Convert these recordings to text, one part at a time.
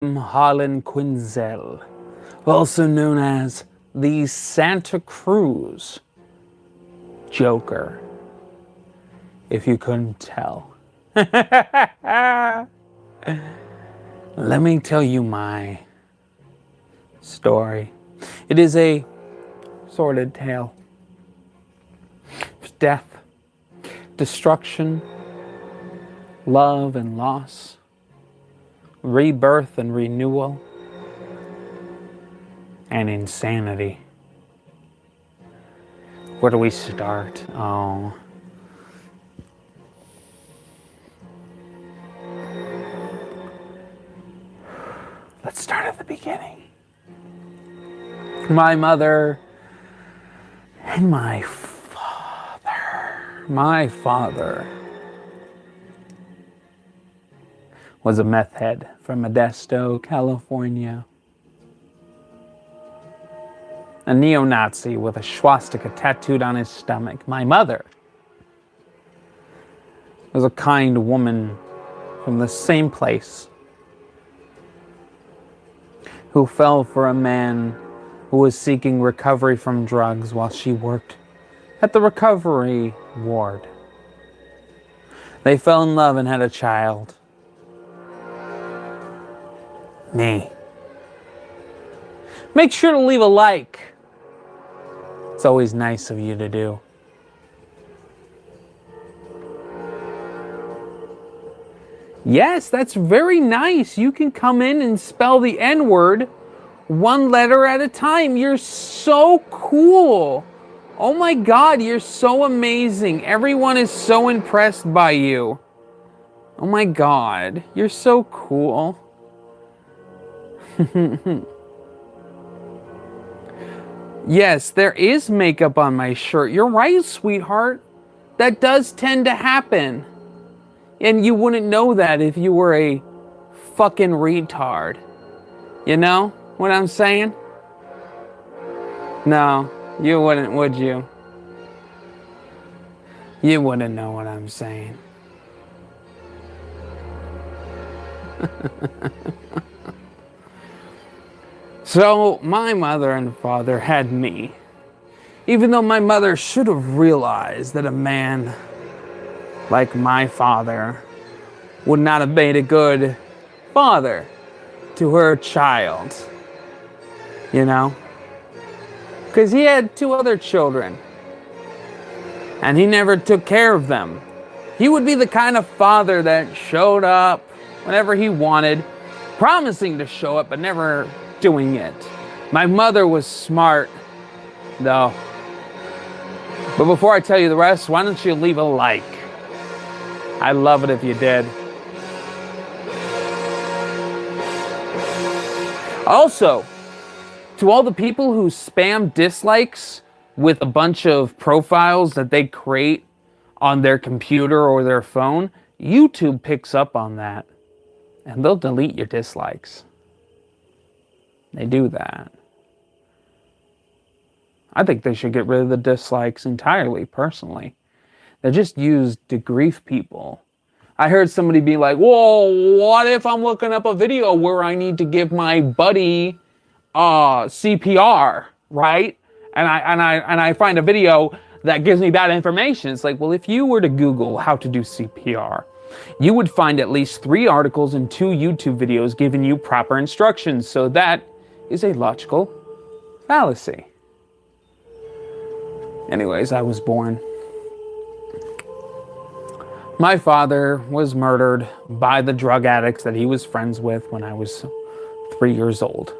Harlan Quinzel, also known as the Santa Cruz Joker, if you couldn't tell. Let me tell you my story. It is a sordid tale of death, destruction, love and loss, rebirth and renewal, and insanity. Where do we start? Oh. Let's start at the beginning. My mother and my father. My father was a meth head from Modesto, California. A neo-Nazi with a swastika tattooed on his stomach. My mother was a kind woman from the same place who fell for a man who was seeking recovery from drugs while she worked at the recovery ward. They fell in love and had a child. Me. Make sure to leave a like. It's always nice of you to do. Yes, that's very nice. You can come in and spell the N-word one letter at a time. You're so cool. Oh my God, you're so amazing. Everyone is so impressed by you. Oh my God, you're so cool. Yes, there is makeup on my shirt. You're right, sweetheart. That does tend to happen. And you wouldn't know that if you were a fucking retard. You know what I'm saying? No, you wouldn't, would you? You wouldn't know what I'm saying. So, my mother and father had me. Even though my mother should have realized that a man like my father would not have made a good father to her child. You know? Because he had 2 other children. And he never took care of them. He would be the kind of father that showed up whenever he wanted, promising to show up but never doing it. My mother was smart, though. But before I tell you the rest, why don't you leave a like? I'd love it if you did. Also, to all the people who spam dislikes with a bunch of profiles that they create on their computer or their phone, YouTube picks up on that and they'll delete your dislikes. They do that. I think they should get rid of the dislikes entirely, personally. They're just used to grief people. I heard somebody be like, whoa, what if I'm looking up a video where I need to give my buddy CPR, right? And I find a video that gives me bad information. It's like, well, if you were to Google how to do CPR, you would find at least 3 articles and 2 YouTube videos giving you proper instructions. So that is a logical fallacy. Anyways, I was born. My father was murdered by the drug addicts that he was friends with when I was 3 years old.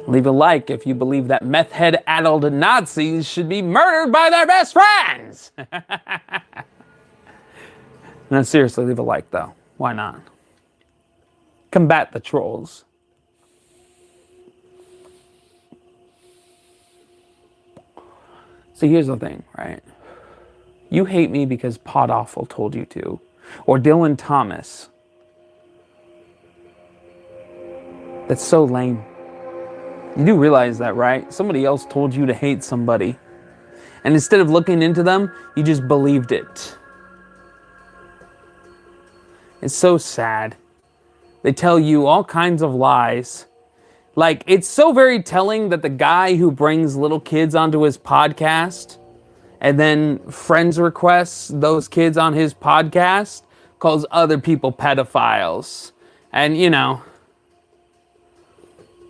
Leave a like if you believe that meth head addled Nazis should be murdered by their best friends. No, seriously, leave a like though. Why not? Combat the trolls. So here's the thing, right? You hate me because Pod Awful told you to. Or Dylan Thomas. That's so lame. You do realize that, right? Somebody else told you to hate somebody. And instead of looking into them, you just believed it. It's so sad. They tell you all kinds of lies. Like, it's so very telling that the guy who brings little kids onto his podcast and then friends requests those kids on his podcast calls other people pedophiles. And, you know,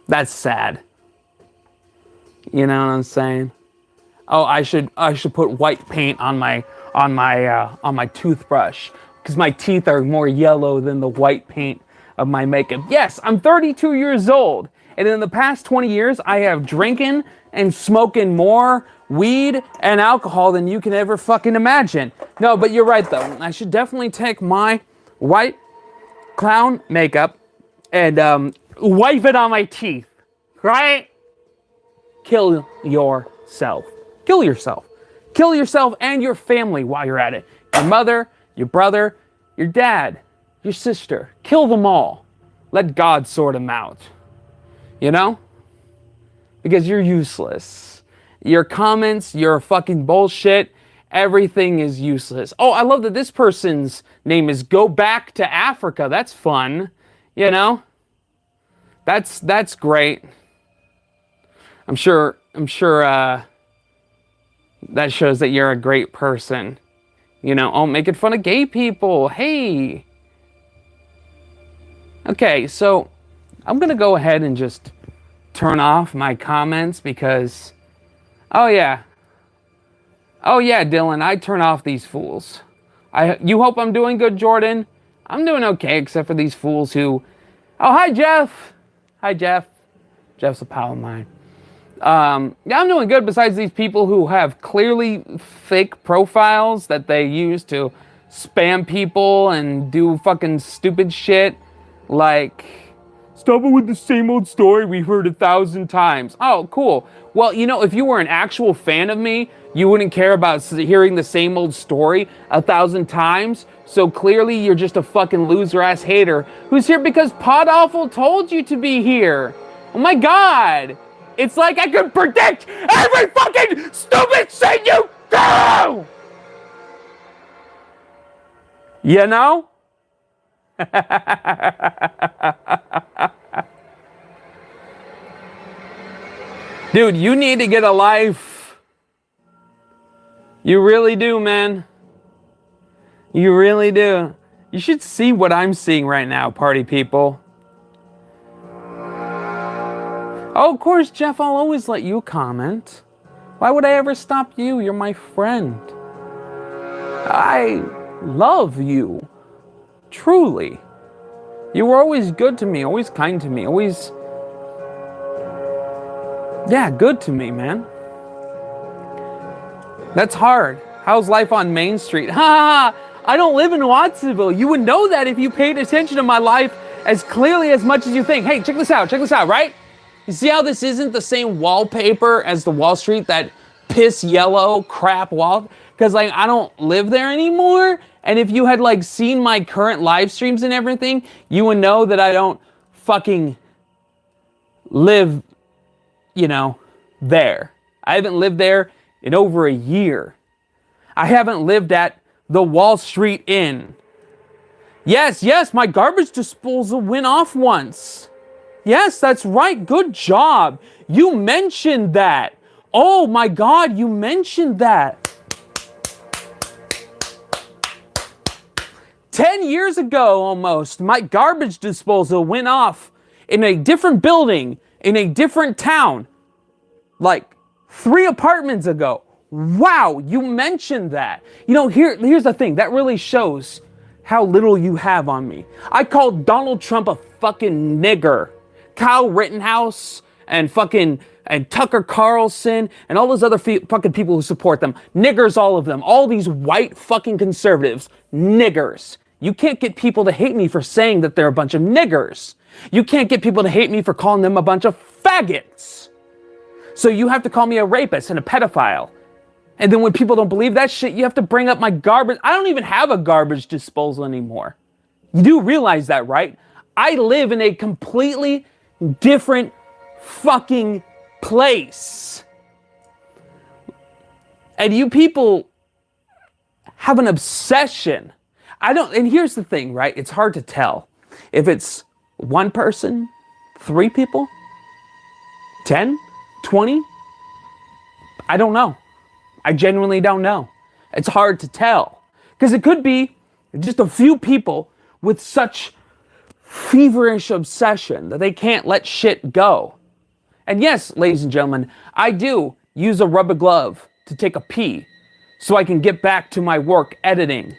that's sad. You know what I'm saying? Oh, I should put white paint on my toothbrush because my teeth are more yellow than the white paint of my makeup. Yes, I'm 32 years old, and in the past 20 years, I have drinking and smoking more weed and alcohol than you can ever fucking imagine. No, but you're right though. I should definitely take my white clown makeup and wipe it on my teeth, right? Kill yourself. Kill yourself. Kill yourself and your family while you're at it. Your mother, your brother, your dad, your sister. Kill them all. Let God sort them out. You know? Because you're useless. Your comments, your fucking bullshit, everything is useless. Oh, I love that this person's name is Go Back to Africa. That's fun. You know? That's great. I'm sure that shows that you're a great person. You know, oh, making fun of gay people. Hey. Okay, so I'm going to go ahead and just turn off my comments because, oh yeah, Dylan, I turn off these fools. You hope I'm doing good, Jordan? I'm doing okay, except for these fools who, oh, hi, Jeff. Hi, Jeff. Jeff's a pal of mine. Yeah, I'm doing good besides these people who have clearly fake profiles that they use to spam people and do fucking stupid shit. Like, stop it with the same old story we've heard 1,000 times. Oh, cool. Well, you know, if you were an actual fan of me, you wouldn't care about hearing the same old story 1,000 times. So clearly you're just a fucking loser-ass hater who's here because Pod Awful told you to be here. Oh my God. It's like I could predict every fucking stupid thing you do! You know? Dude, you need to get a life. You really do, man. You really do. You should see what I'm seeing right now, party people. Oh, of course, Jeff, I'll always let you comment. Why would I ever stop you? You're my friend. I love you. Truly. You were always good to me, always kind to me, always... yeah, good to me, man. That's hard. How's life on Main Street? Ha! I don't live in Watsonville. You would know that if you paid attention to my life as clearly as much as you think. Hey, check this out, right? You see how this isn't the same wallpaper as the Wall Street, that piss yellow crap wall? Because, like, I don't live there anymore. And if you had, like, seen my current live streams and everything, you would know that I don't fucking live, you know, there. I haven't lived there in over a year. I haven't lived at the Wall Street Inn. Yes, my garbage disposal went off once. Yes, that's right. Good job. You mentioned that. Oh my God, you mentioned that. 10 years ago almost, my garbage disposal went off in a different building, in a different town, like 3 apartments ago. Wow, you mentioned that. You know, here's the thing. That really shows how little you have on me. I called Donald Trump a fucking nigger. Kyle Rittenhouse and Tucker Carlson and all those other fucking people who support them. Niggers, all of them. All these white fucking conservatives. Niggers. You can't get people to hate me for saying that they're a bunch of niggers. You can't get people to hate me for calling them a bunch of faggots. So you have to call me a rapist and a pedophile. And then when people don't believe that shit, you have to bring up my garbage. I don't even have a garbage disposal anymore. You do realize that, right? I live in a completely different fucking place. And you people have an obsession. And here's the thing, right? It's hard to tell if it's One person? 3 people? 10? 20? I don't know. I genuinely don't know. It's hard to tell. Because it could be just a few people with such feverish obsession that they can't let shit go. And yes, ladies and gentlemen, I do use a rubber glove to take a pee so I can get back to my work editing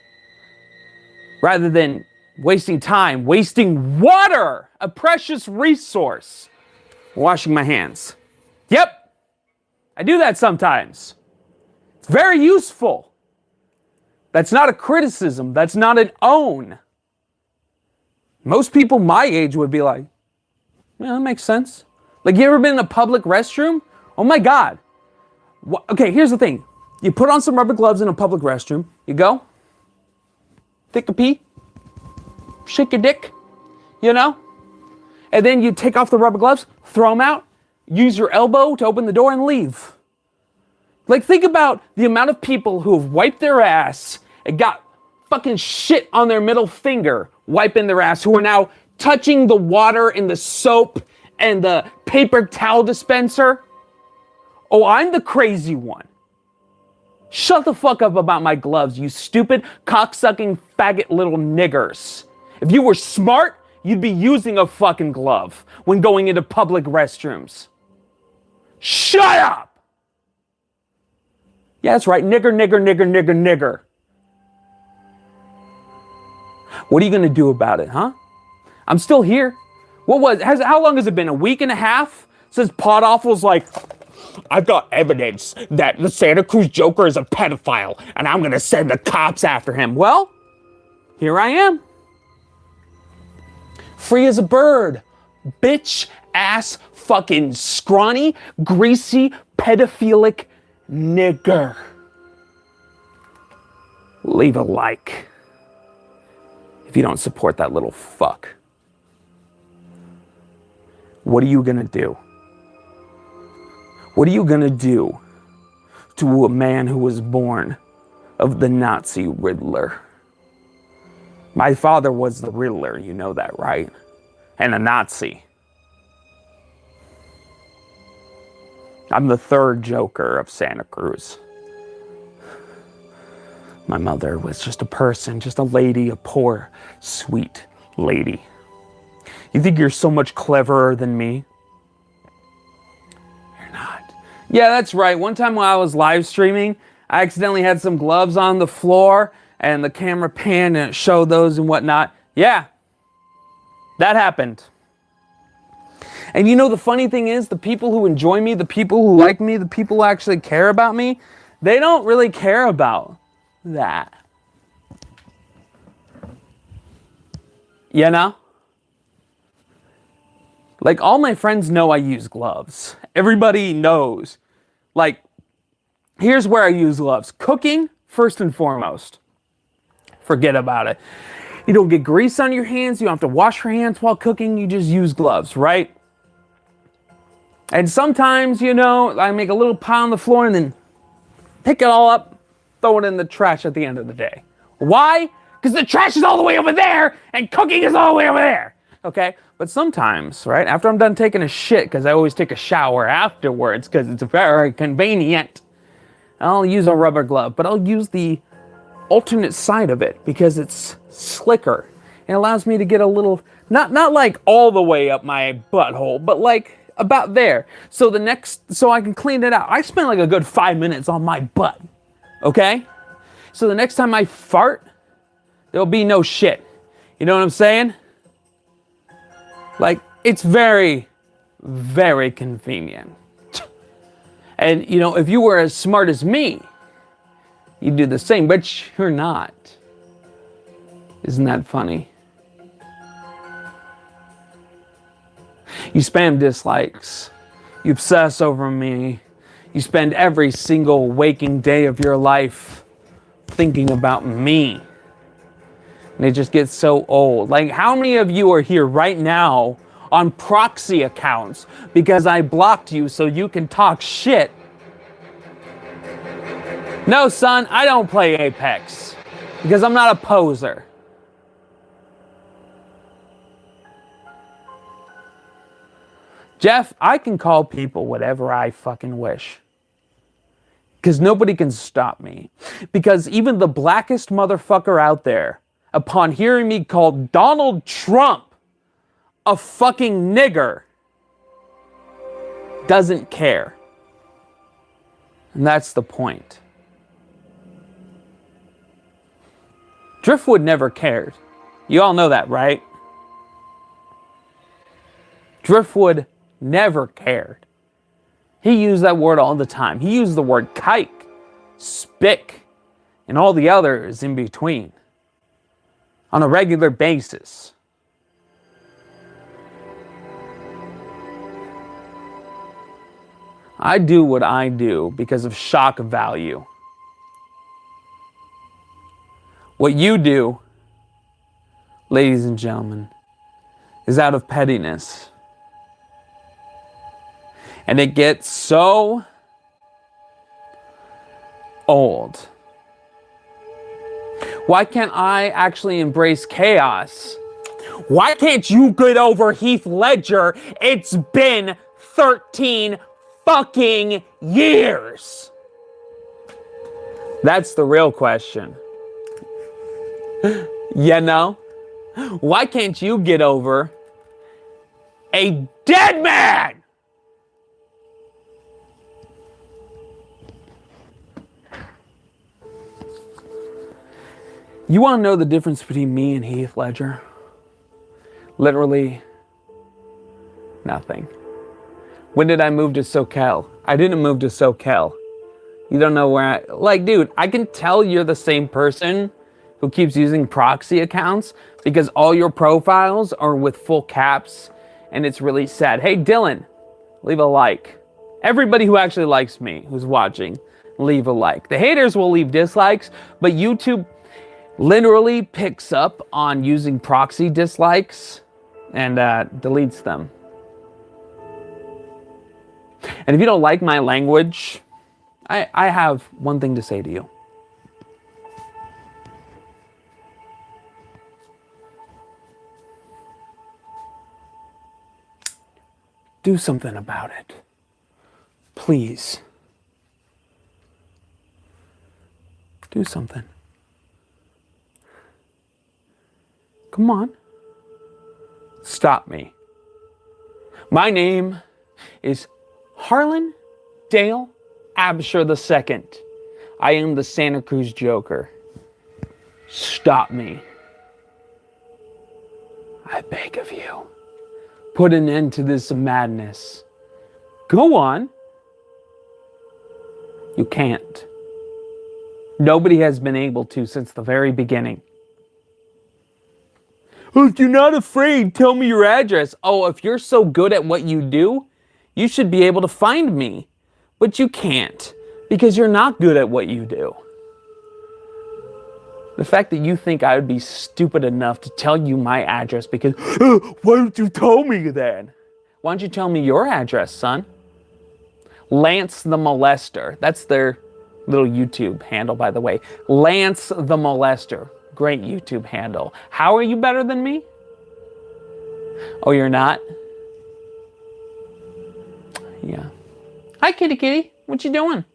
rather than wasting time, wasting water, a precious resource, washing my hands. Yep, I do that sometimes. It's very useful. That's not a criticism. That's not an own. Most people my age would be like, yeah, that makes sense. Like, you ever been in a public restroom? Oh my God. Okay, here's the thing. You put on some rubber gloves in a public restroom. You go, take a pee, shake your dick, you know? And then you take off the rubber gloves, throw them out, use your elbow to open the door and leave. Like, think about the amount of people who have wiped their ass and got fucking shit on their middle finger wiping their ass, who are now touching the water and the soap and the paper towel dispenser. Oh, I'm the crazy one. Shut the fuck up about my gloves, you stupid, cocksucking, faggot little niggers. If you were smart, you'd be using a fucking glove when going into public restrooms. Shut up! Yeah, that's right, nigger, nigger, nigger, nigger, nigger. What are you gonna do about it, huh? I'm still here. How long has it been? A week and a half since Pod Awful's like, I've got evidence that the Santa Cruz Joker is a pedophile and I'm gonna send the cops after him. Well, here I am. Free as a bird. Bitch ass fucking scrawny, greasy, pedophilic nigger. Leave a like if you don't support that little fuck. What are you gonna do? What are you gonna do to a man who was born of the Nazi Riddler? My father was the Riddler, you know that, right? And a Nazi. I'm the 3rd Joker of Santa Cruz. My mother was just a person, just a lady, a poor, sweet lady. You think you're so much cleverer than me? You're not. Yeah, that's right. One time while I was live streaming, I accidentally had some gloves on the floor and the camera panned and it showed those and whatnot. Yeah, that happened. And you know, the funny thing is, the people who enjoy me, the people who like me, the people who actually care about me, they don't really care about that. You know? Like, all my friends know I use gloves. Everybody knows. Like, here's where I use gloves. Cooking, first and foremost. Forget about it. You don't get grease on your hands. You don't have to wash your hands while cooking. You just use gloves, right? And sometimes, you know, I make a little pile on the floor and then pick it all up, throw it in the trash at the end of the day. Why? Because the trash is all the way over there and cooking is all the way over there. Okay? But sometimes, right, after I'm done taking a shit, because I always take a shower afterwards because it's very convenient, I'll use a rubber glove, but I'll use the alternate side of it because it's slicker. It allows me to get a little, not like all the way up my butthole, but like about there. So I can clean it out. I spend like a good 5 minutes on my butt. Okay? So the next time I fart, there'll be no shit. You know what I'm saying? Like, it's very, very convenient. And, you know, if you were as smart as me, you'd do the same, but you're not. Isn't that funny? You spam dislikes. You obsess over me. You spend every single waking day of your life thinking about me. And it just gets so old. Like, how many of you are here right now on proxy accounts because I blocked you so you can talk shit? No, son, I don't play Apex because I'm not a poser. Jeff, I can call people whatever I fucking wish. Because nobody can stop me. Because even the blackest motherfucker out there, upon hearing me call Donald Trump a fucking nigger, doesn't care. And that's the point. Driftwood never cared. You all know that, right? Driftwood never cared. He used that word all the time. He used the word kike, spick, and all the others in between on a regular basis. I do what I do because of shock value. What you do, ladies and gentlemen, is out of pettiness. And it gets so old. Why can't I actually embrace chaos? Why can't you get over Heath Ledger? It's been 13 fucking years. That's the real question. You know? Why can't you get over a dead man? You want to know the difference between me and Heath Ledger? Literally nothing. When did I move to SoCal? I didn't move to SoCal. You don't know where I... Like, dude, I can tell you're the same person who keeps using proxy accounts because all your profiles are with full caps and it's really sad. Hey, Dylan, leave a like. Everybody who actually likes me, who's watching, leave a like. The haters will leave dislikes, but YouTube literally picks up on using proxy dislikes and deletes them. And if you don't like my language, I have one thing to say to you. Do something about it. Please. Do something. Come on. Stop me. My name is Harlan Dale Absher II. I am the Santa Cruz Joker. Stop me. I beg of you. Put an end to this madness. Go on. You can't. Nobody has been able to since the very beginning. Oh, if you're not afraid, tell me your address. Oh, if you're so good at what you do, you should be able to find me. But you can't, because you're not good at what you do. The fact that you think I would be stupid enough to tell you my address because, why don't you tell me then? Why don't you tell me your address, son? Lance the Molester. That's their little YouTube handle, by the way. Lance the Molester. Great YouTube handle. How are you better than me? Oh, you're not? Yeah. Hi, kitty kitty. What you doing?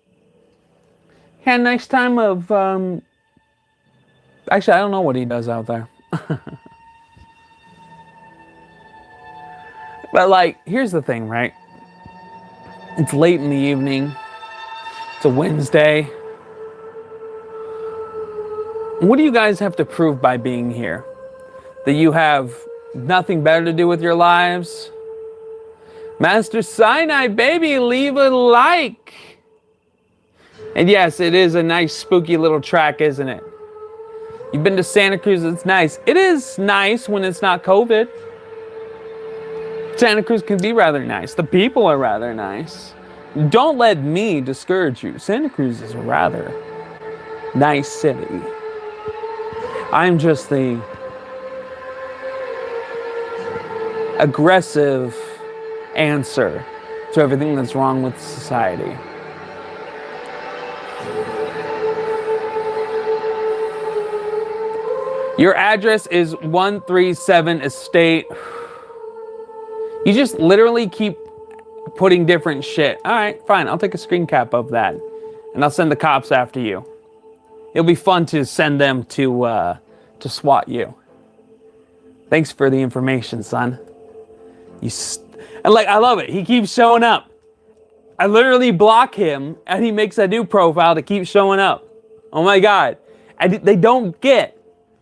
Had a nice time of, Actually, I don't know what he does out there. But, like, here's the thing, right? It's late in the evening. It's a Wednesday. What do you guys have to prove by being here? That you have nothing better to do with your lives? Master Sinai, baby, leave a like. And yes, it is a nice, spooky little track, isn't it? You've been to Santa Cruz, it's nice. It is nice when it's not COVID. Santa Cruz can be rather nice. The people are rather nice. Don't let me discourage you. Santa Cruz is a rather nice city. I'm just the aggressive answer to everything that's wrong with society. Your address is 137 Estate. You just literally keep putting different shit. All right, fine. I'll take a screen cap of that, and I'll send the cops after you. It'll be fun to send them to SWAT you. Thanks for the information, son. And like, I love it. He keeps showing up. I literally block him, and he makes a new profile to keep showing up. Oh my God. They don't get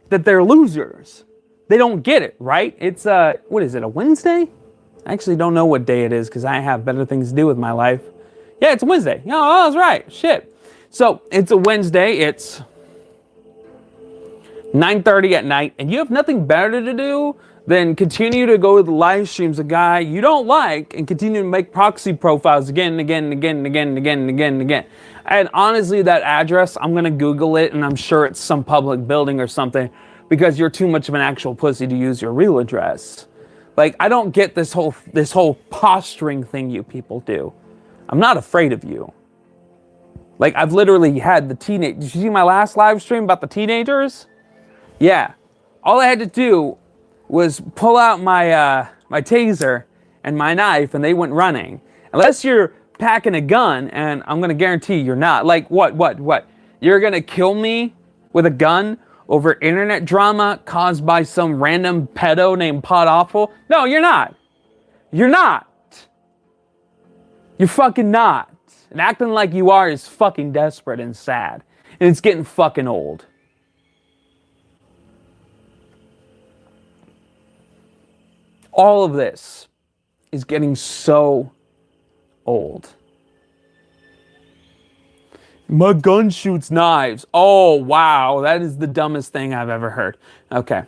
that they're losers. They don't get it, right? It's, what is it, a Wednesday? I actually don't know what day it is because I have better things to do with my life. Yeah, it's a Wednesday. Oh, that's right. Shit. So, it's a Wednesday. It's 9:30 at night, and you have nothing better to do than continue to go to the live streams of a guy you don't like and continue to make proxy profiles again and again and again and again and again and again and again. And honestly, that address, I'm going to Google it, and I'm sure it's some public building or something because you're too much of an actual pussy to use your real address. Like, I don't get this whole posturing thing you people do. I'm not afraid of you. Like, I've literally had the did you see my last live stream about the teenagers? Yeah. All I had to do was pull out my my taser and my knife, and they went running. Unless you're packing a gun, and I'm gonna guarantee you're not. Like, what? You're gonna kill me with a gun over internet drama caused by some random pedo named Pod Awful? No, you're not. You're not. You're fucking not. And acting like you are is fucking desperate and sad. And it's getting fucking old. All of this is getting so old. My gun shoots knives. Oh, wow. That is the dumbest thing I've ever heard. Okay.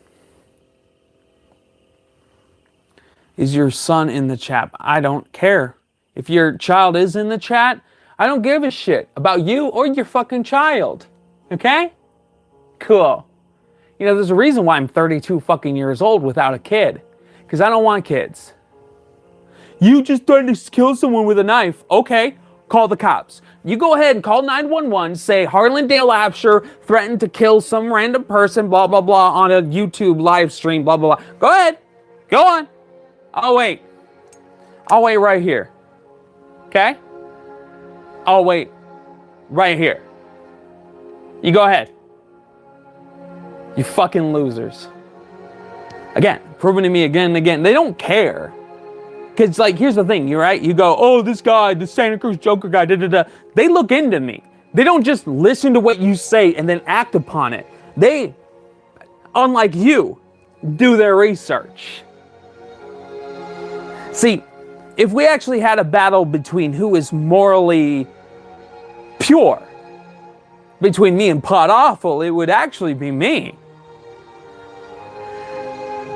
Is your son in the chat? I don't care. If your child is in the chat, I don't give a shit about you or your fucking child. Okay? Cool. You know, there's a reason why I'm 32 fucking years old without a kid. Because I don't want kids. You just tried to kill someone with a knife. Okay, call the cops. You go ahead and call 911, say Harlan Dale Apsher threatened to kill some random person, blah, blah, blah, on a YouTube live stream, blah, blah, blah. Go ahead. Go on. I'll wait. I'll wait right here. Okay? I'll wait right here. You go ahead. You fucking losers. Again, proving to me again and again. They don't care. Because, like, here's the thing, you're right. You go, oh, this guy, the Santa Cruz Joker guy, da-da-da. They look into me. They don't just listen to what you say and then act upon it. They, unlike you, do their research. See, if we actually had a battle between who is morally pure, between me and Pod Awful, it would actually be me.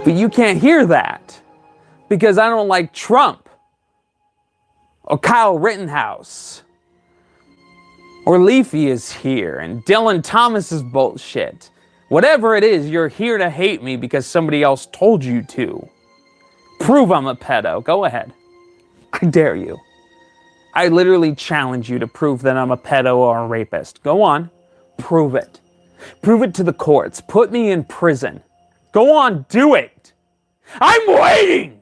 But you can't hear that because I don't like Trump or Kyle Rittenhouse or Leafy is here and Dylan Thomas's bullshit. Whatever it is, you're here to hate me because somebody else told you to. Prove I'm a pedo. Go ahead. I dare you. I literally challenge you to prove that I'm a pedo or a rapist. Go on. Prove it. Prove it to the courts. Put me in prison. Go on, do it. I'm waiting.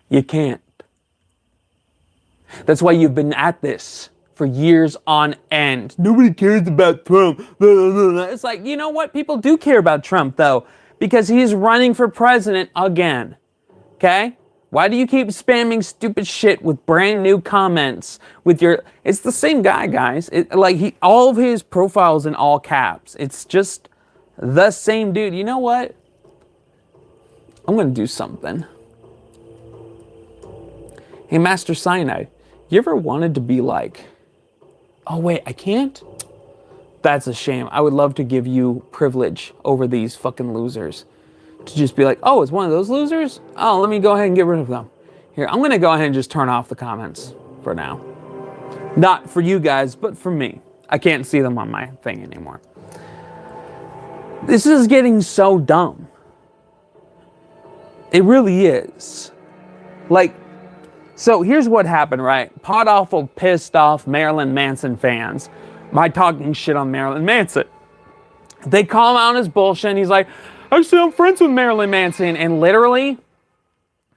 You can't. That's why you've been at this for years on end. Nobody cares about Trump. It's like, you know what? People do care about Trump, though, because he's running for president again. Okay? Why do you keep spamming stupid shit with brand new comments with your... It's the same guy, guys. All of his profiles in all caps. It's just the same dude. You know what? I'm going to do something. Hey, Master Cyanide, you ever wanted to be like... Oh, wait, I can't? That's a shame. I would love to give you privilege over these fucking losers. To just be like, oh, it's one of those losers? Oh, let me go ahead and get rid of them. Here, I'm going to go ahead and just turn off the comments for now. Not for you guys, but for me. I can't see them on my thing anymore. This is getting so dumb. It really is. Like, so here's what happened, right? Pod Awful pissed off Marilyn Manson fans by talking shit on Marilyn Manson. They call him out on his bullshit, and he's like, actually, I'm friends with Marilyn Manson, and literally,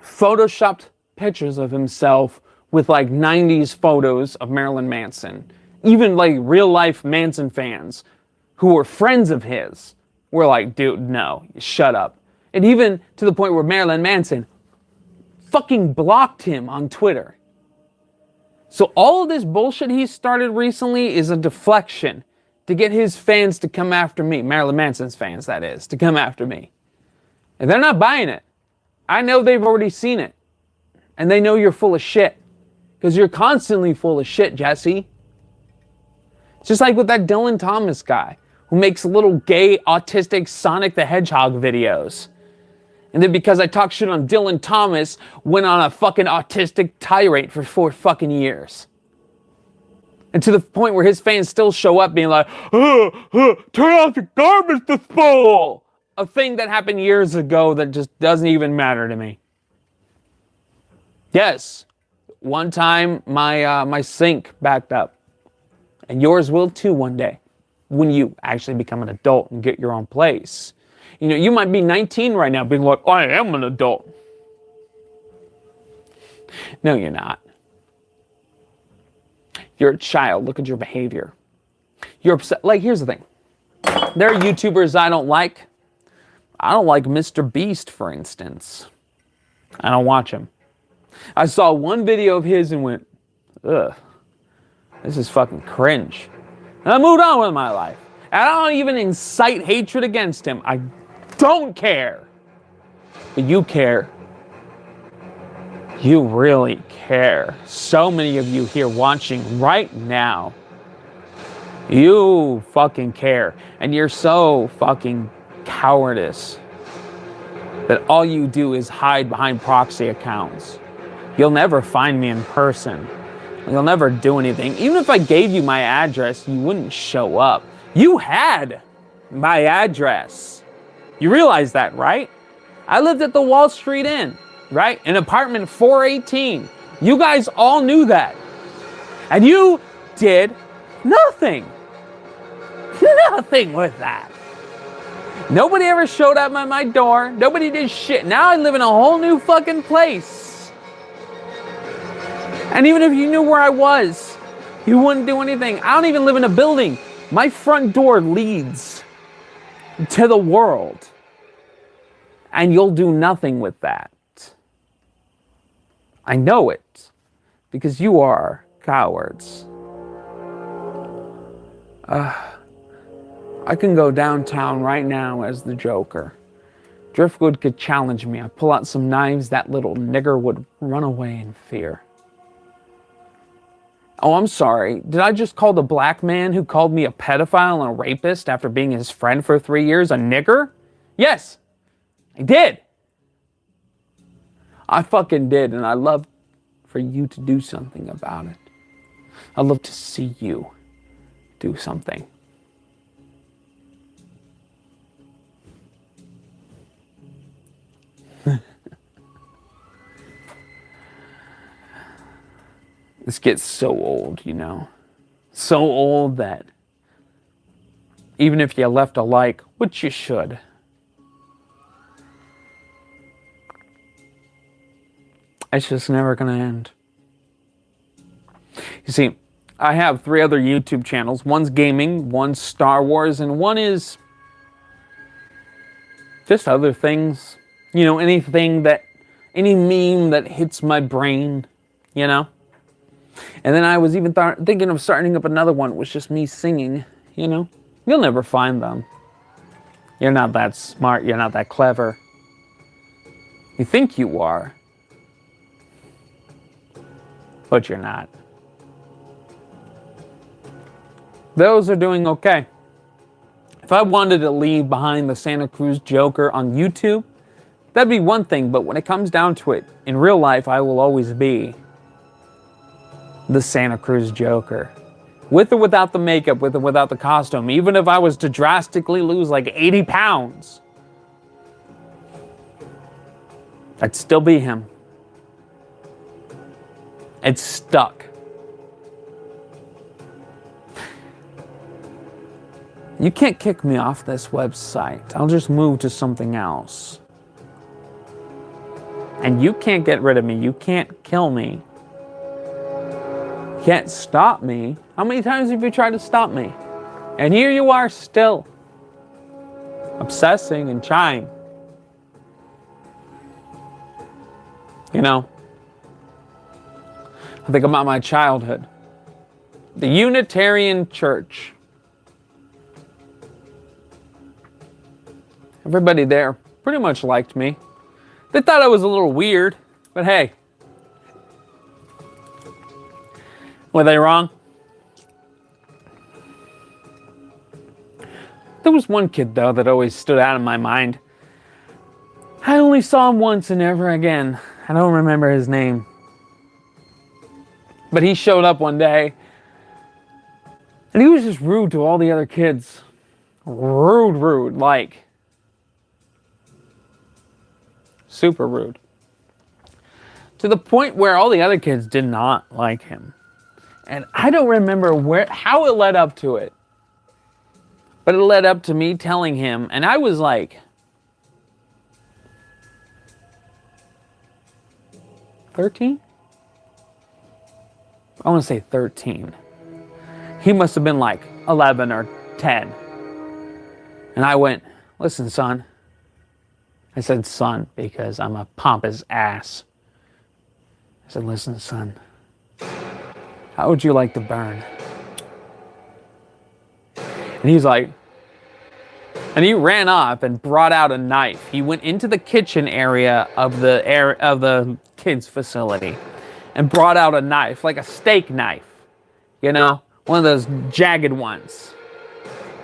photoshopped pictures of himself with like 90s photos of Marilyn Manson. Even like real life Manson fans who were friends of his were like, dude, no, shut up. And even to the point where Marilyn Manson fucking blocked him on Twitter. So all of this bullshit he started recently is a deflection to get his fans to come after me. Marilyn Manson's fans, that is, to come after me. And they're not buying it. I know they've already seen it. And they know you're full of shit. Because you're constantly full of shit, Jesse. It's just like with that Dylan Thomas guy who makes little gay, autistic Sonic the Hedgehog videos. And then because I talk shit on Dylan Thomas, went on a fucking autistic tirade for 4 fucking years. And to the point where his fans still show up being like, turn off the garbage disposal! A thing that happened years ago that just doesn't even matter to me. Yes, one time my sink backed up. And yours will too one day. When you actually become an adult and get your own place. You know, you might be 19 right now being like, I am an adult. No, you're not. You're a child. Look at your behavior. You're upset. Like, here's the thing. There are YouTubers I don't like. I don't like Mr. Beast, for instance. I don't watch him. I saw one video of his and went, ugh, this is fucking cringe. And I moved on with my life. And I don't even incite hatred against him. I don't care. But you care. You really care. So many of you here watching right now. You fucking care. And you're so fucking cowardice that all you do is hide behind proxy accounts. You'll never find me in person. You'll never do anything. Even if I gave you my address, you wouldn't show up. You had my address. You realize that, right? I lived at the Wall Street Inn, right? In apartment 418. You guys all knew that. And you did nothing. Nothing with that. Nobody ever showed up at my door. Nobody did shit. Now I live in a whole new fucking place. And even if you knew where I was, you wouldn't do anything. I don't even live in a building. My front door leads to the world. And you'll do nothing with that. I know it. Because you are cowards. I can go downtown right now as the Joker. Driftwood could challenge me. I pull out some knives, that little nigger would run away in fear. Oh, I'm sorry. Did I just call the black man who called me a pedophile and a rapist after being his friend for 3 years a nigger? Yes, I did. I fucking did, and I'd love for you to do something about it. I'd love to see you do something. This gets so old, you know. So old that even if you left a like, which you should, it's just never gonna end. You see, I have 3 other YouTube channels. One's gaming, one's Star Wars, and one is just other things. You know, any meme that hits my brain, you know? And then I was even thinking of starting up another one. It was just me singing, you know? You'll never find them. You're not that smart. You're not that clever. You think you are. But you're not. Those are doing okay. If I wanted to leave behind the Santa Cruz Joker on YouTube, that'd be one thing. But when it comes down to it, in real life, I will always be the Santa Cruz Joker. With or without the makeup, with or without the costume. Even if I was to drastically lose like 80 pounds, I'd still be him. It's stuck. You can't kick me off this website. I'll just move to something else. And you can't get rid of me. You can't kill me. You can't stop me. How many times have you tried to stop me? And here you are still, obsessing and trying. You know, I think about my childhood. The Unitarian Church. Everybody there pretty much liked me. They thought I was a little weird, but hey. Were they wrong? There was one kid, though, that always stood out in my mind. I only saw him once and never again. I don't remember his name. But he showed up one day, and he was just rude to all the other kids. Rude, like super rude. To the point where all the other kids did not like him. And I don't remember how it led up to it. But it led up to me telling him, and I was like 13? I want to say 13. He must have been like 11 or 10. And I went, listen, son. I said son because I'm a pompous ass. I said, listen, son. How would you like to burn? And he's like, and he ran off and brought out a knife. He went into the kitchen area of the kids' facility and brought out a knife, like a steak knife, you know, one of those jagged ones.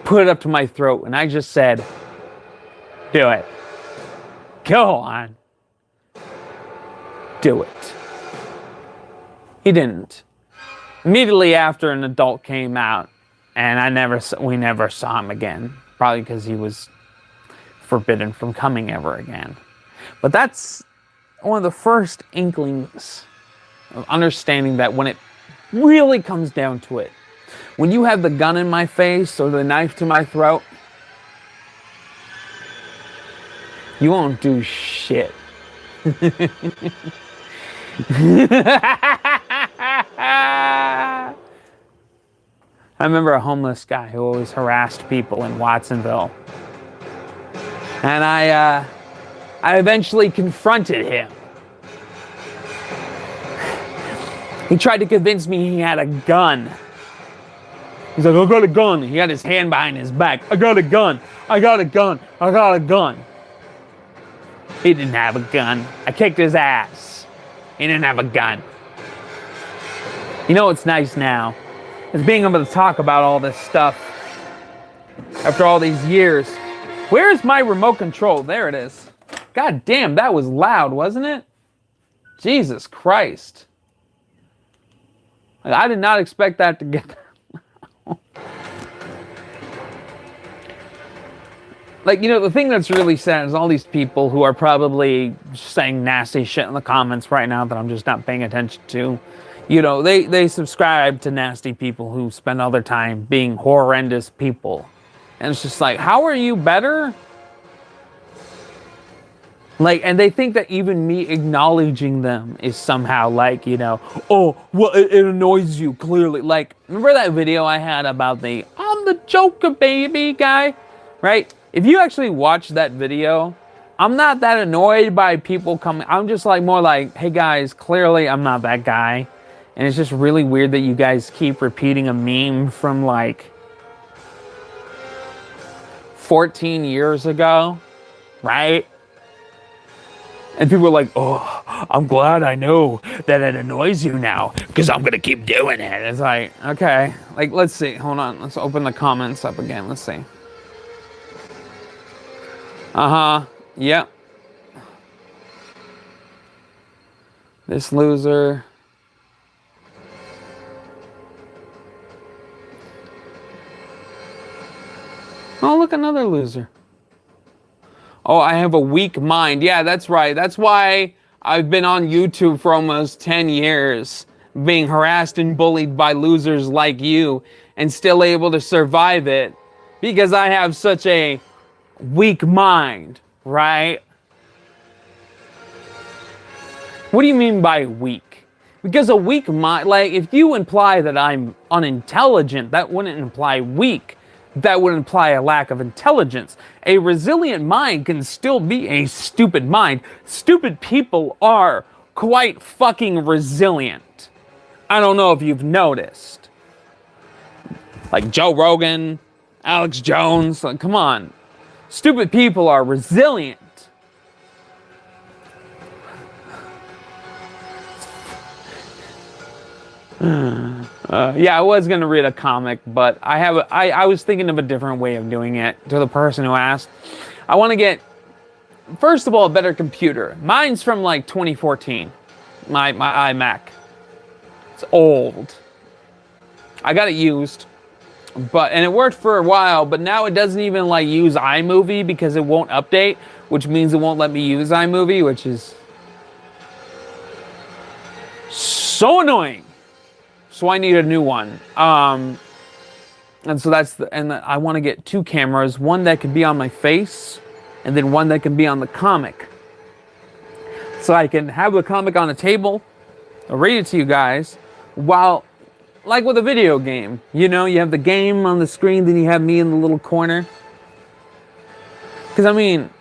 Put it up to my throat, and I just said, do it. Go on. Do it. He didn't. Immediately after, an adult came out, and we never saw him again. Probably because he was forbidden from coming ever again. But that's one of the first inklings of understanding that when it really comes down to it, when you have the gun in my face or the knife to my throat, you won't do shit. I remember a homeless guy who always harassed people in Watsonville. And I eventually confronted him. He tried to convince me he had a gun. He's like, I got a gun. He had his hand behind his back. I got a gun. I got a gun. I got a gun. He didn't have a gun. I kicked his ass. He didn't have a gun. You know what's nice now? Is being able to talk about all this stuff after all these years. Where's my remote control? There it is. God damn, that was loud, wasn't it? Jesus Christ. I did not expect that to get that. Like, you know, the thing that's really sad is all these people who are probably saying nasty shit in the comments right now that I'm just not paying attention to. You know, they subscribe to nasty people who spend all their time being horrendous people. And it's just like, how are you better? Like, and they think that even me acknowledging them is somehow like, you know, oh, well, it annoys you, clearly. Like, remember that video I had about the, I'm the Joker, baby guy? Right? If you actually watch that video, I'm not that annoyed by people coming. I'm just like, more like, hey guys, clearly I'm not that guy. And it's just really weird that you guys keep repeating a meme from like 14 years ago, right? And people are like, oh, I'm glad I know that it annoys you now because I'm going to keep doing it. It's like, okay, like, let's see. Hold on. Let's open the comments up again. Let's see. Uh-huh. Yep. This loser. Oh, look, another loser. Oh, I have a weak mind. Yeah, that's right. That's why I've been on YouTube for almost 10 years, being harassed and bullied by losers like you, and still able to survive it, because I have such a weak mind, right? What do you mean by weak? Because a weak mind, like if you imply that I'm unintelligent, that wouldn't imply weak. That would imply a lack of intelligence. A resilient mind can still be a stupid mind. Stupid people are quite fucking resilient. I don't know if you've noticed. Like Joe Rogan, Alex Jones, like, come on. Stupid people are resilient. Yeah, I was gonna read a comic, but I was thinking of a different way of doing it. To the person who asked, I want to get, first of all, a better computer. Mine's from like 2014, my iMac. It's old. I got it used, and it worked for a while, but now it doesn't even like use iMovie because it won't update, which means it won't let me use iMovie, which is so annoying. So I need a new one. And so I want to get 2 cameras, one that can be on my face and then one that can be on the comic. So I can have the comic on a table, I'll read it to you guys, while, like with a video game, you know, you have the game on the screen, then you have me in the little corner. Because I mean,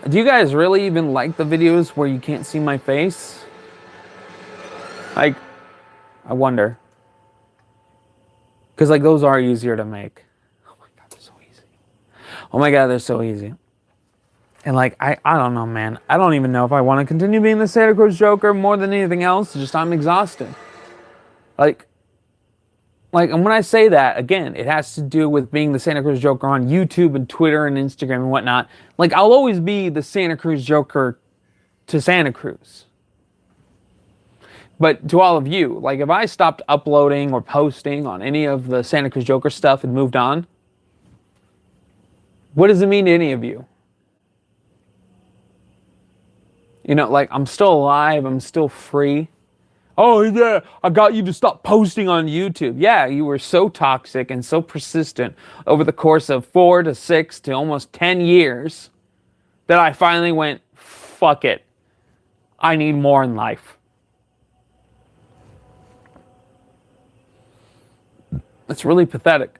do you guys really even like the videos where you can't see my face? Like, I wonder. Because, like, those are easier to make. Oh, my God, they're so easy. Oh, my God, they're so easy. And, like, I don't know, man. I don't even know if I want to continue being the Santa Cruz Joker more than anything else. Just, I'm exhausted. Like, and when I say that, again, it has to do with being the Santa Cruz Joker on YouTube and Twitter and Instagram and whatnot. Like, I'll always be the Santa Cruz Joker to Santa Cruz. But to all of you, like if I stopped uploading or posting on any of the Santa Cruz Joker stuff and moved on, what does it mean to any of you? You know, like I'm still alive, I'm still free. Oh yeah, I got you to stop posting on YouTube. Yeah, you were so toxic and so persistent over the course of 4 to 6 to almost 10 years that I finally went, fuck it. I need more in life. It's really pathetic.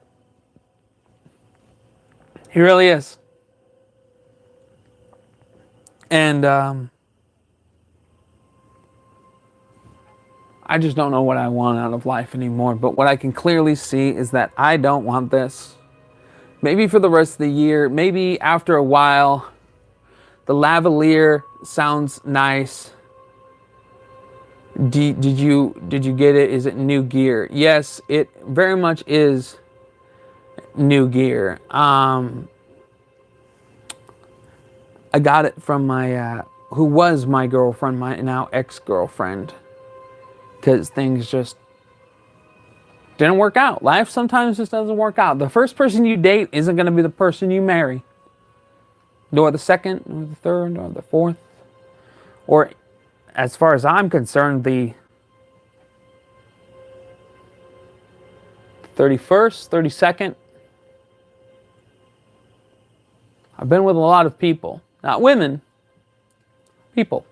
He really is. And I just don't know what I want out of life anymore. But what I can clearly see is that I don't want this. Maybe for the rest of the year, maybe after a while, the lavalier sounds nice. Did you get it? Is it new gear? Yes, it very much is new gear. I got it from my who was my girlfriend, my now ex-girlfriend, because things just didn't work out. Life sometimes just doesn't work out. The first person you date isn't going to be the person you marry, nor the second, or the third, or the fourth, or as far as I'm concerned, the 31st, 32nd. I've been with a lot of people. Not women. People.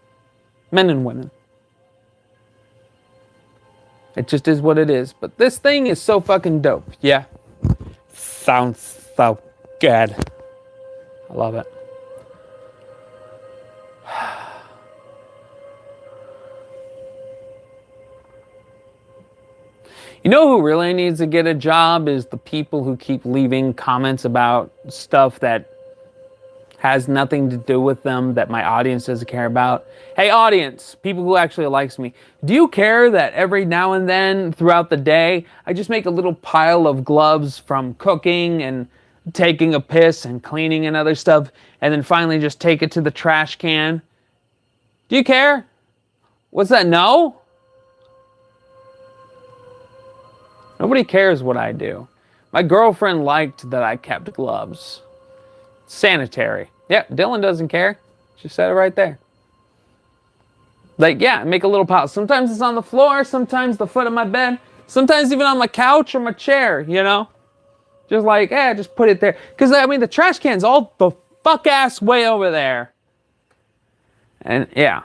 Men and women. It just is what it is. But this thing is so fucking dope. Yeah. Sounds so good. I love it. You know who really needs to get a job is the people who keep leaving comments about stuff that has nothing to do with them, that my audience doesn't care about. Hey audience, people who actually likes me, do you care that every now and then throughout the day, I just make a little pile of gloves from cooking and taking a piss and cleaning and other stuff, and then finally just take it to the trash can? Do you care? What's that, no? Nobody cares what I do. My girlfriend liked that I kept gloves. Sanitary. Yeah, Dylan doesn't care. She said it right there. Like, yeah, make a little pile. Sometimes it's on the floor, sometimes the foot of my bed, sometimes even on my couch or my chair, you know? Just like, just put it there. Because, I mean, the trash can's all the fuck-ass way over there. And, yeah.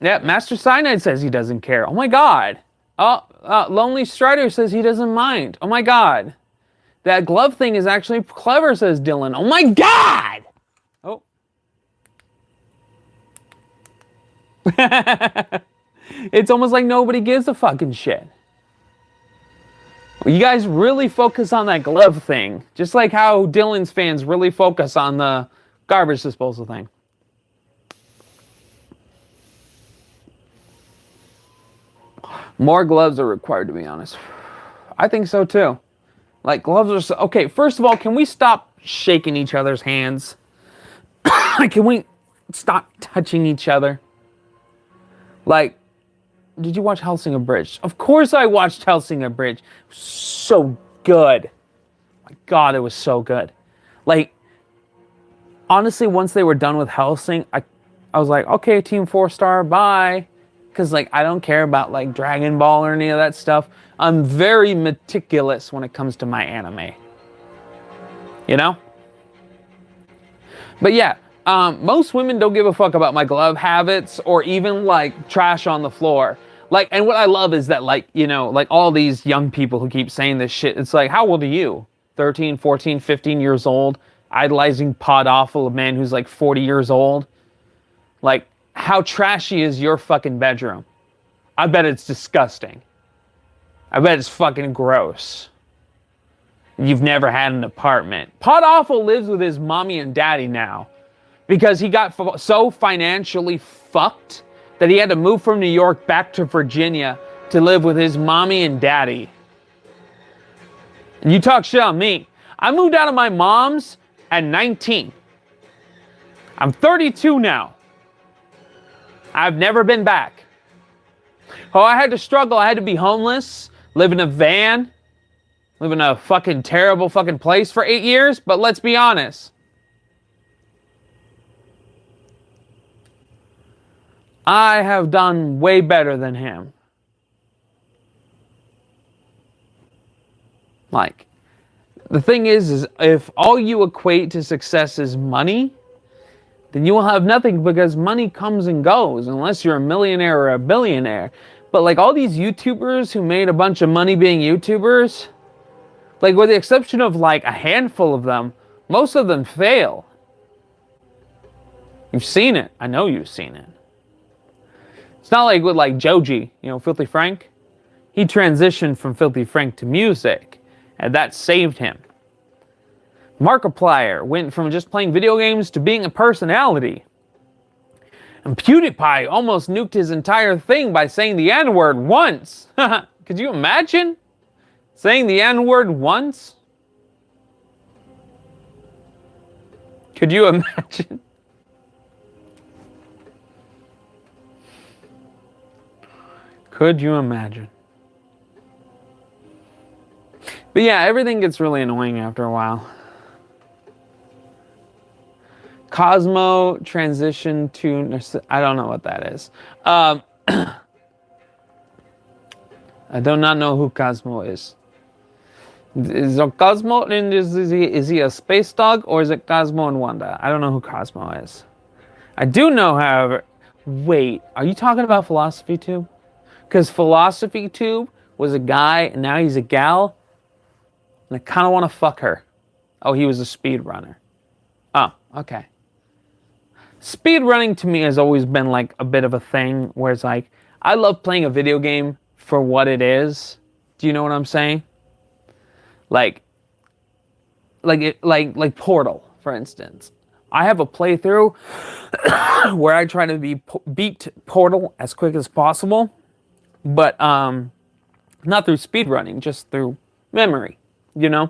Yeah, Master Cyanide says he doesn't care. Oh my god. Lonely Strider says he doesn't mind. Oh my god. That glove thing is actually clever, says Dylan. Oh my god! Oh. It's almost like nobody gives a fucking shit. You guys really focus on that glove thing. Just like how Dylan's fans really focus on the garbage disposal thing. More gloves are required, to be honest. I think so too. Like, gloves are so... Okay, first of all, can we stop shaking each other's hands? Can we stop touching each other? Like, did you watch Hellsing Abridged? Of course I watched Hellsing Abridged. So good. My God, it was so good. Like, honestly, once they were done with Hellsing, I was like, okay, Team 4-star, bye. Because, like, I don't care about, like, Dragon Ball or any of that stuff. I'm very meticulous when it comes to my anime. You know? But yeah, most women don't give a fuck about my glove habits or even, like, trash on the floor. Like, and what I love is that, like, you know, like, all these young people who keep saying this shit, it's like, how old are you? 13, 14, 15 years old? Idolizing Pod Awful, a man who's, like, 40 years old? Like, how trashy is your fucking bedroom? I bet it's disgusting. I bet it's fucking gross. You've never had an apartment. Pod Awful lives with his mommy and daddy now because he got so financially fucked that he had to move from New York back to Virginia to live with his mommy and daddy. And you talk shit on me. I moved out of my mom's at 19. I'm 32 now. I've never been back. Oh, I had to struggle. I had to be homeless, live in a van, live in a fucking terrible fucking place for 8 years. But let's be honest. I have done way better than him. Like, the thing is if all you equate to success is money, then you will have nothing because money comes and goes unless you're a millionaire or a billionaire. But like all these YouTubers who made a bunch of money being YouTubers, like with the exception of like a handful of them, most of them fail. You've seen it. I know you've seen it. It's not like with like Joji, you know, Filthy Frank. He transitioned from Filthy Frank to music, and that saved him. Markiplier went from just playing video games to being a personality. And PewDiePie almost nuked his entire thing by saying the N-word once. Could you imagine? Saying the N-word once? Could you imagine? Could you imagine? But yeah, everything gets really annoying after a while. Cosmo transition to... I don't know what that is. I do not know who Cosmo is. Is it Cosmo and is he a space dog or is it Cosmo and Wanda? I don't know who Cosmo is. I do know, however... Wait, are you talking about Philosophy Tube? Because Philosophy Tube was a guy and now he's a gal. And I kind of want to fuck her. Oh, he was a speedrunner. Oh, okay. Speedrunning to me has always been like a bit of a thing where it's like, I love playing a video game for what it is. Do you know what I'm saying? Like Portal, for instance. I have a playthrough where I try to beat Portal as quick as possible, but not through speedrunning, just through memory, you know?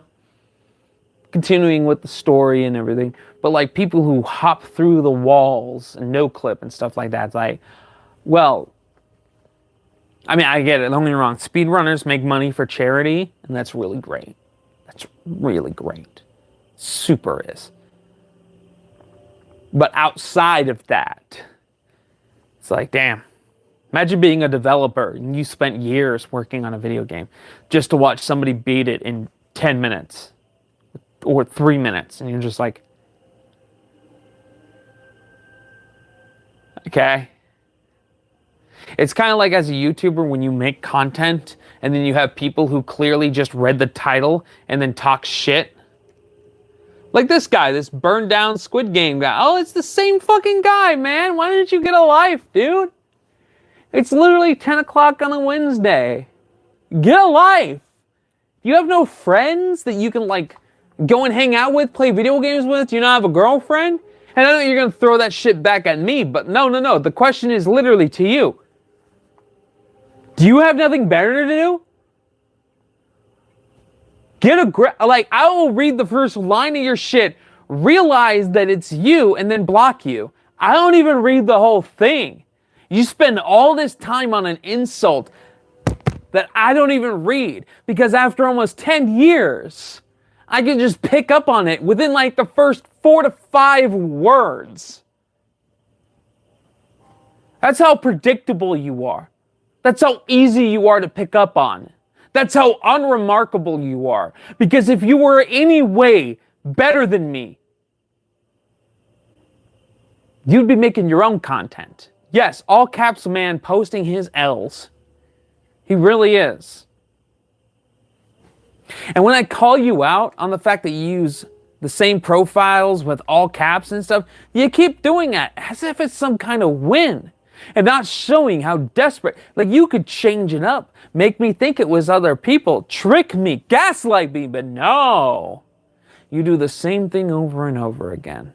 Continuing with the story and everything. But like people who hop through the walls and no clip and stuff like that, it's like, well, I mean, I get it, don't get me wrong. Speedrunners make money for charity, and that's really great. That's really great. Super is. But outside of that, it's like, damn. Imagine being a developer and you spent years working on a video game just to watch somebody beat it in 10 minutes. Or 3 minutes, and you're just like, okay. It's kind of like as a YouTuber when you make content and then you have people who clearly just read the title and then talk shit. Like this guy, this burned down Squid Game guy. Oh, it's the same fucking guy, man. Why didn't you get a life, dude? It's literally 10 o'clock on a Wednesday. Get a life. You have no friends that you can like go and hang out with, play video games with? Do you not have a girlfriend? And I know you're going to throw that shit back at me, but no. The question is literally to you. Do you have nothing better to do? Like, I will read the first line of your shit, realize that it's you, and then block you. I don't even read the whole thing. You spend all this time on an insult that I don't even read, because after almost 10 years, I can just pick up on it within like the first 4 to 5 words. That's how predictable you are. That's how easy you are to pick up on. That's how unremarkable you are. Because if you were any way better than me, you'd be making your own content. Yes, all caps man posting his L's. He really is. And when I call you out on the fact that you use the same profiles with all caps and stuff, you keep doing that as if it's some kind of win. And not showing how desperate. Like, you could change it up. Make me think it was other people. Trick me. Gaslight me. But no. You do the same thing over and over again.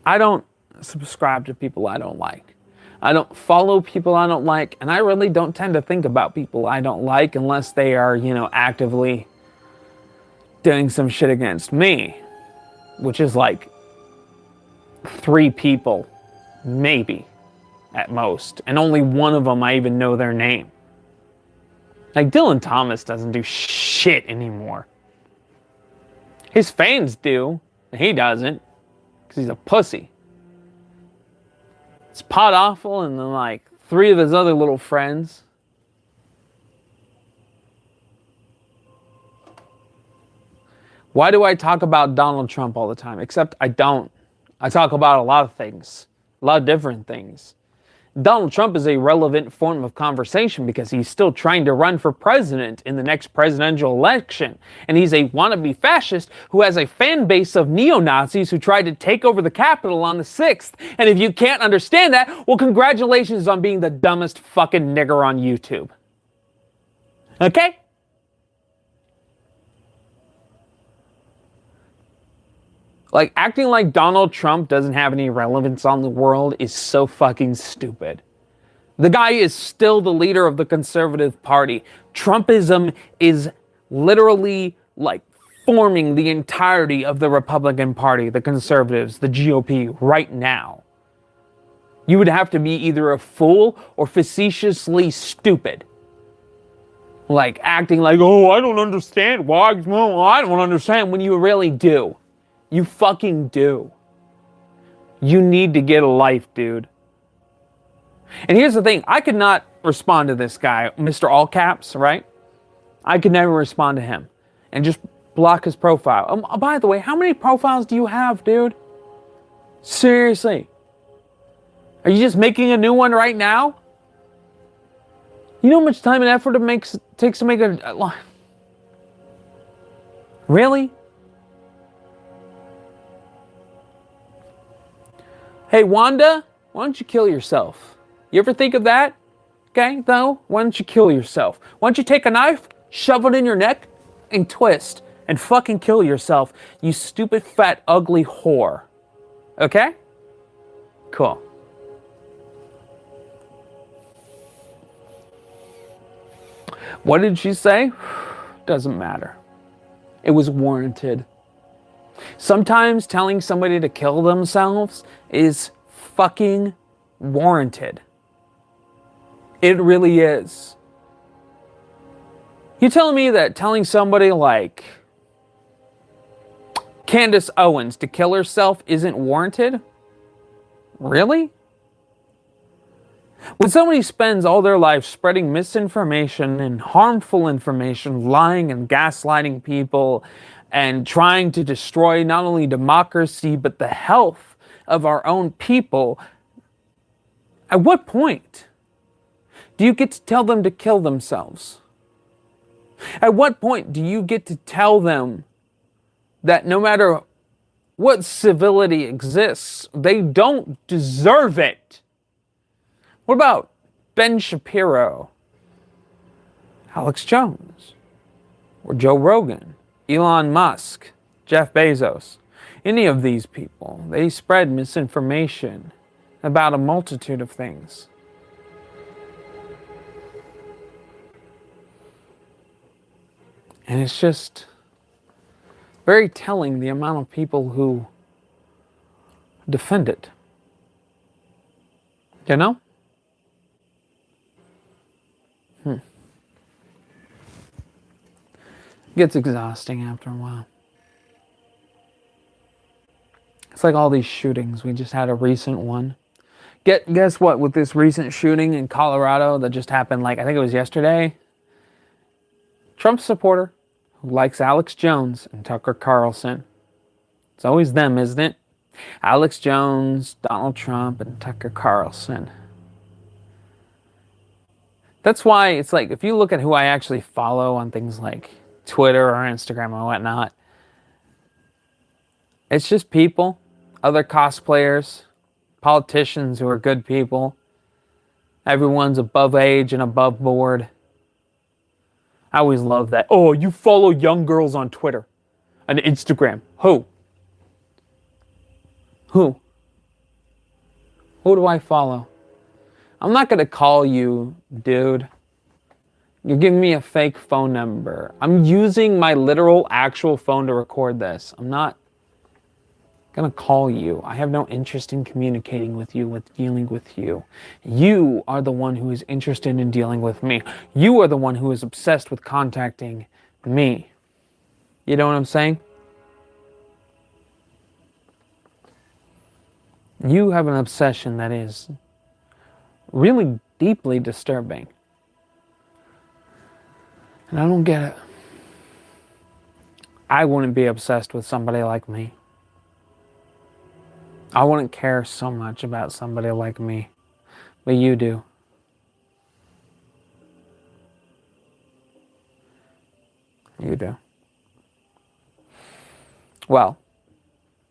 I don't subscribe to people I don't like. I don't follow people I don't like. And I really don't tend to think about people I don't like unless they are, actively doing some shit against me, which is like 3 people, maybe, at most. And only one of them I even know their name. Like, Dylan Thomas doesn't do shit anymore. His fans do, and he doesn't, because he's a pussy. It's Pot Awful and then like 3 of his other little friends. Why do I talk about Donald Trump all the time? Except I don't. I talk about a lot of things. A lot of different things. Donald Trump is a relevant form of conversation because he's still trying to run for president in the next presidential election. And he's a wannabe fascist who has a fan base of neo-Nazis who tried to take over the Capitol on the 6th. And if you can't understand that, well, congratulations on being the dumbest fucking nigger on YouTube. Okay? Like, acting like Donald Trump doesn't have any relevance on the world is so fucking stupid. The guy is still the leader of the Conservative Party. Trumpism is literally, like, forming the entirety of the Republican Party, the Conservatives, the GOP, right now. You would have to be either a fool or facetiously stupid. Like, acting like, oh, I don't understand. Why? Well, I don't understand, when you really do. You fucking do. You need to get a life, dude. And here's the thing. I could not respond to this guy, Mr. All Caps, right? I could never respond to him. And just block his profile. By the way, how many profiles do you have, dude? Seriously. Are you just making a new one right now? You know how much time and effort it takes to make a... Really? Hey, Wanda, why don't you kill yourself? You ever think of that? Okay, though, why don't you kill yourself? Why don't you take a knife, shove it in your neck, and twist, and fucking kill yourself, you stupid, fat, ugly whore. Okay? Cool. What did she say? Doesn't matter. It was warranted. Sometimes telling somebody to kill themselves is fucking warranted. It really is. You telling me that telling somebody like Candace Owens to kill herself isn't warranted? Really? When somebody spends all their life spreading misinformation and harmful information, lying and gaslighting people, and trying to destroy not only democracy, but the health of our own people, at what point do you get to tell them to kill themselves? At what point do you get to tell them that no matter what civility exists, they don't deserve it? What about Ben Shapiro, Alex Jones, or Joe Rogan, Elon Musk, Jeff Bezos? Any of these people, they spread misinformation about a multitude of things. And it's just very telling the amount of people who defend it. You know? It gets exhausting after a while. It's like all these shootings. We just had a recent one. Guess what? With this recent shooting in Colorado that just happened, like, I think it was yesterday. Trump supporter who likes Alex Jones and Tucker Carlson. It's always them, isn't it? Alex Jones, Donald Trump, and Tucker Carlson. That's why it's like, if you look at who I actually follow on things like Twitter or Instagram or whatnot, it's just people, other cosplayers, politicians who are good people. Everyone's above age and above board. I always love that. Oh, you follow young girls on Twitter and Instagram. Who? Who do I follow? I'm not going to call you, dude. You're giving me a fake phone number. I'm using my literal actual phone to record this. I'm not going to call you. I have no interest in communicating with you, with dealing with you. You are the one who is interested in dealing with me. You are the one who is obsessed with contacting me. You know what I'm saying? You have an obsession that is really deeply disturbing. And I don't get it. I wouldn't be obsessed with somebody like me. I wouldn't care so much about somebody like me. But you do. You do. Well,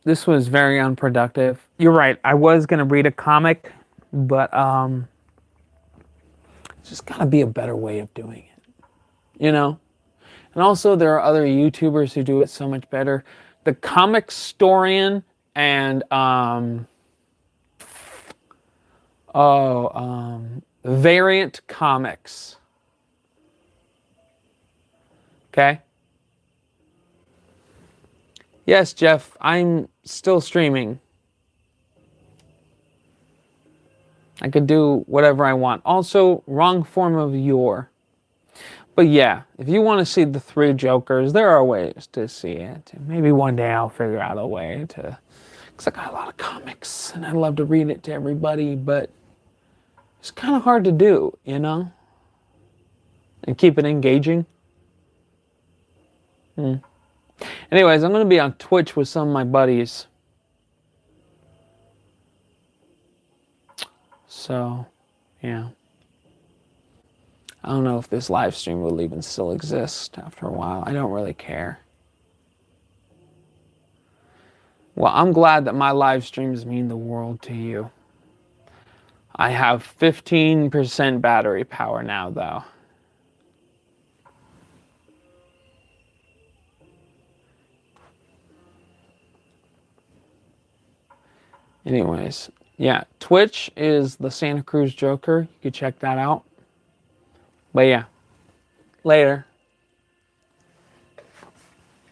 this was very unproductive. You're right. I was going to read a comic, but it's just got to be a better way of doing it. You know? And also, there are other YouTubers who do it so much better. The Comic Storian and Variant Comics. Okay? Yes, Jeff, I'm still streaming. I could do whatever I want. Also, wrong form of your. But yeah, if you want to see the three Jokers, there are ways to see it. Maybe one day I'll figure out a way to... Because I got a lot of comics, and I'd love to read it to everybody, but it's kind of hard to do, you know? And keep it engaging. Anyways, I'm going to be on Twitch with some of my buddies. So, yeah. I don't know if this live stream will even still exist after a while. I don't really care. Well, I'm glad that my live streams mean the world to you. I have 15% battery power now, though. Anyways, yeah, Twitch is the Santa Cruz Joker. You can check that out. But yeah, later.